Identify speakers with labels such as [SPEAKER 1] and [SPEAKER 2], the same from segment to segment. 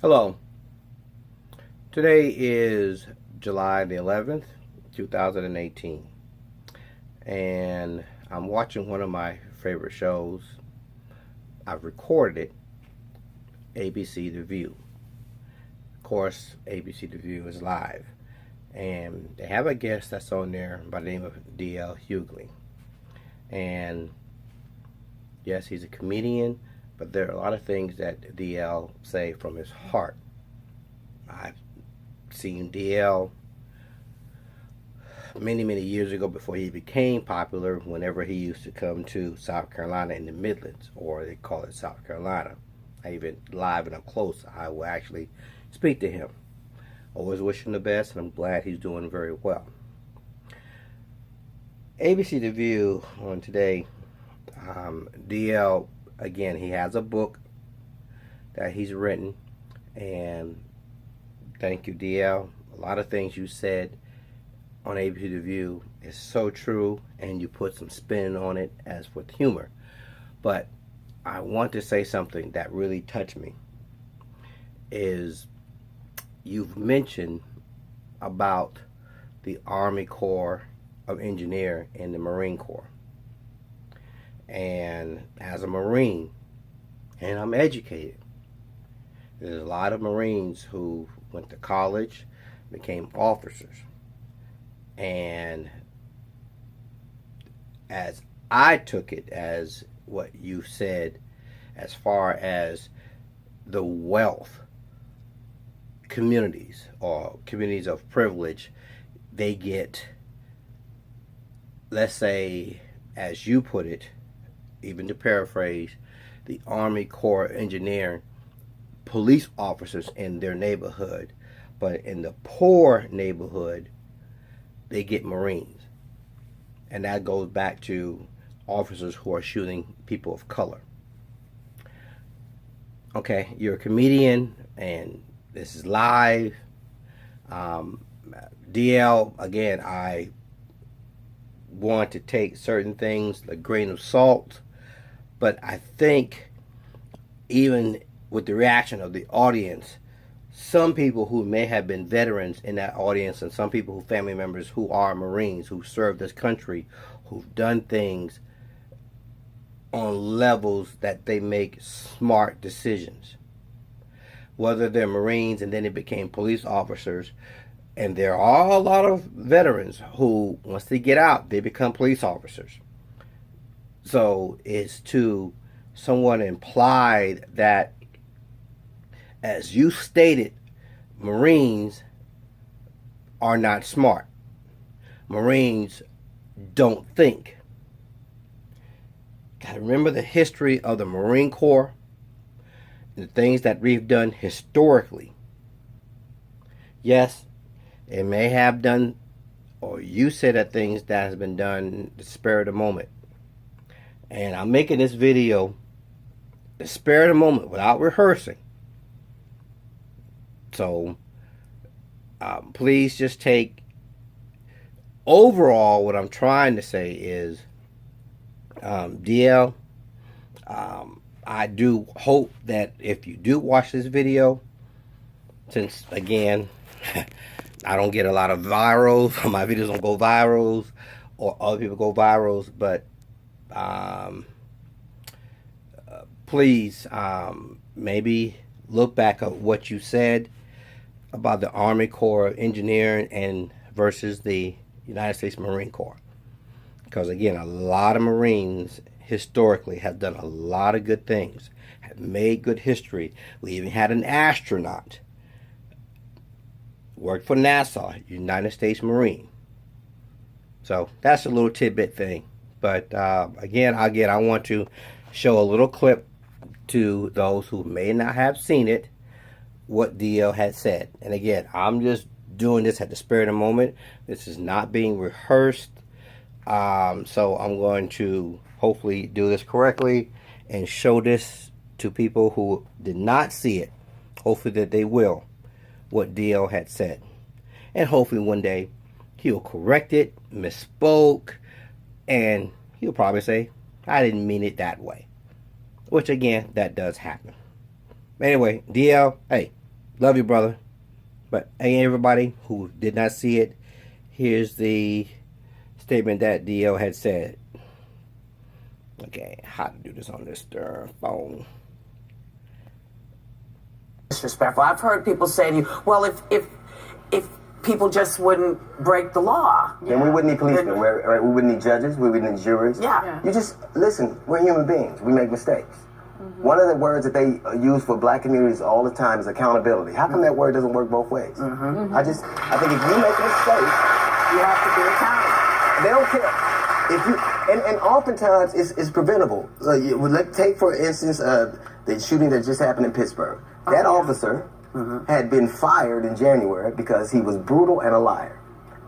[SPEAKER 1] Hello. Today is July the 11th, 2018, and I'm watching one of my favorite shows. I've recorded it, ABC The View. Of course, ABC The View is live, and they have a guest that's on there by the name of D.L. Hughley. And yes, he's a comedian, but there are a lot of things that D.L. say from his heart. I've seen D.L. many years ago before he became popular, whenever he used to come to South Carolina in the Midlands, or they call it South Carolina. I even live and up close, I will actually speak to him. Always wish him the best, and I'm glad he's doing very well. ABC The View on today, DL, again, he has a book that he's written, and thank you, DL. A lot of things you said on ABC The View is so true, and you put some spin on it as with humor. But I want to say something that really touched me. Is you've mentioned about the Army Corps of Engineer and the Marine Corps. And as a Marine, and I'm educated, there's a lot of Marines who went to college, became officers. And as I took it, as what you said, as far as the wealth communities or communities of privilege, they get, let's say, as you put it, even to paraphrase, the Army Corps of Engineering police officers in their neighborhood, but in the poor neighborhood, they get Marines. And that goes back to officers who are shooting people of color. Okay, you're a comedian, and this is live. DL, again, I want to take certain things a grain of salt, but I think even with the reaction of the audience, some people who may have been veterans in that audience, and some people who family members who are Marines, who served this country, who've done things on levels that they make smart decisions. Whether they're Marines and then they became police officers, and there are a lot of veterans who, once they get out, they become police officers. So it's to someone implied that, as you stated, Marines are not smart. Marines don't think. Gotta remember the history of the Marine Corps, the things that we've done historically. Yes, it may have done, or you said that things that has been done in the spur of the moment. And I'm making this video the spur of the moment without rehearsing. So please just take, overall, what I'm trying to say is, DL, I do hope that if you do watch this video, since again, I don't get a lot of virals, my videos don't go virals, or other people go virals, but please maybe look back at what you said about the Army Corps of Engineering and versus the United States Marine Corps. Because again, a lot of Marines historically have done a lot of good things, have made good history. We even had an astronaut, worked for NASA, United States Marine. So that's a little tidbit thing. But again, I want to show a little clip to those who may not have seen it, what DL had said. And again, I'm just doing this at the spur of the moment. This is not being rehearsed. So I'm going to hopefully do this correctly and show this to people who did not see it. Hopefully that they will, what DL had said. And hopefully one day he'll correct it, misspoke, and he'll probably say, I didn't mean it that way. Which again, that does happen. Anyway, DL, hey, Love you, brother. But hey, everybody who did not see it, here's the statement that DL had said. Okay, how to do this on this darn phone.
[SPEAKER 2] Disrespectful. I've heard people say to you, well, if people just wouldn't break the law,
[SPEAKER 3] then we wouldn't need policemen. We wouldn't need judges. We wouldn't need juries.
[SPEAKER 2] Yeah.
[SPEAKER 3] You just listen. We're human beings. We make mistakes. One of the words that they use for black communities all the time is accountability. How come that word doesn't work both ways? I think if you make a mistake,
[SPEAKER 2] you have to be accountable.
[SPEAKER 3] they don't care. If you and oftentimes it's preventable. Let's take for instance the shooting that just happened in Pittsburgh. That officer had been fired in January because he was brutal and a liar.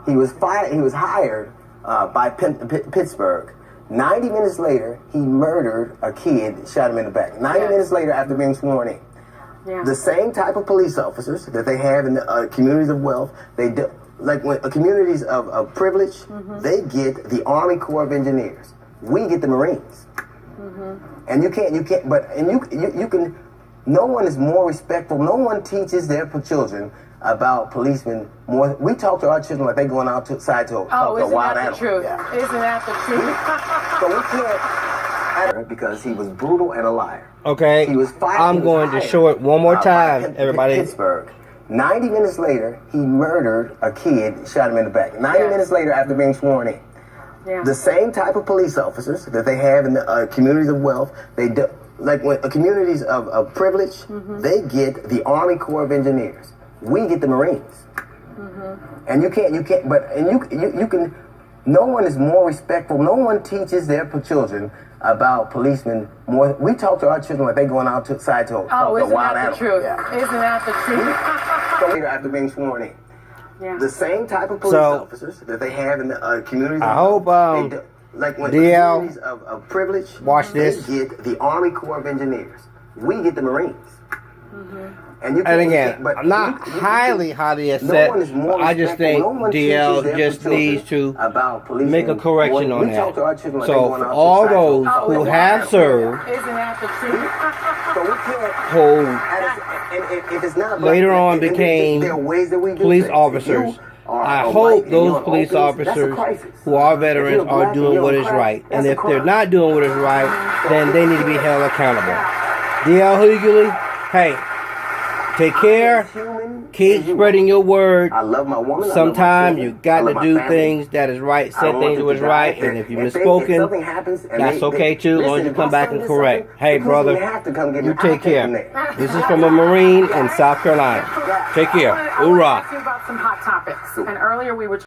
[SPEAKER 3] He was fired. He was hired by Pittsburgh. 90 minutes later, he murdered a kid, shot him in the back. 90 minutes later, after being sworn in.
[SPEAKER 2] Yeah.
[SPEAKER 3] The same type of police officers that they have in the communities of wealth, they do, like when communities of privilege, they get the Army Corps of Engineers. We get the Marines. And you can. No one is more respectful. No one teaches their children about policemen more. We talk to our children like they're going outside to talk to a wild animal.
[SPEAKER 2] Isn't that the truth?
[SPEAKER 3] So we can't, because he was brutal and a liar.
[SPEAKER 1] Okay,
[SPEAKER 3] He was fired.
[SPEAKER 1] I'm going to show it one more time, everybody.
[SPEAKER 3] Pittsburgh. 90 minutes later, he murdered a kid, shot him in the back. 90 minutes later, after being sworn in.
[SPEAKER 2] Yeah.
[SPEAKER 3] The same type of police officers that they have in the communities of wealth, they do, like when communities of privilege, they get the Army Corps of Engineers. We get the Marines. And you can. No one is more respectful. No one teaches their children about policemen more. We talk to our children like they're going outside to talk to a wild animal.
[SPEAKER 2] Isn't that the truth?
[SPEAKER 3] So later, after being sworn in.
[SPEAKER 2] Yeah.
[SPEAKER 3] The same type of police officers that they have in the communities.
[SPEAKER 1] I hope
[SPEAKER 3] like when
[SPEAKER 1] DL,
[SPEAKER 3] communities of privilege,
[SPEAKER 1] watch
[SPEAKER 3] they
[SPEAKER 1] this.
[SPEAKER 3] get the Army Corps of Engineers. We get the Marines. And
[SPEAKER 1] again, I'm not highly upset. I just think DL just needs to make a correction on that. So for all those who have served, who later on became police officers, I hope those police officers who are veterans are doing what is right. And if they're not doing what is right, then they need to be held accountable. DL Hughley, hey, take care. Keep spreading your word.
[SPEAKER 3] I love my woman.
[SPEAKER 1] Sometimes you got to do things that is right, say things that was right, and if you misspoken, that's okay too, as long as you come back and correct. Hey, brother, you take care. This is from a Marine in South Carolina. Take care. Hoorah.
[SPEAKER 2] About some hot topics. And earlier we were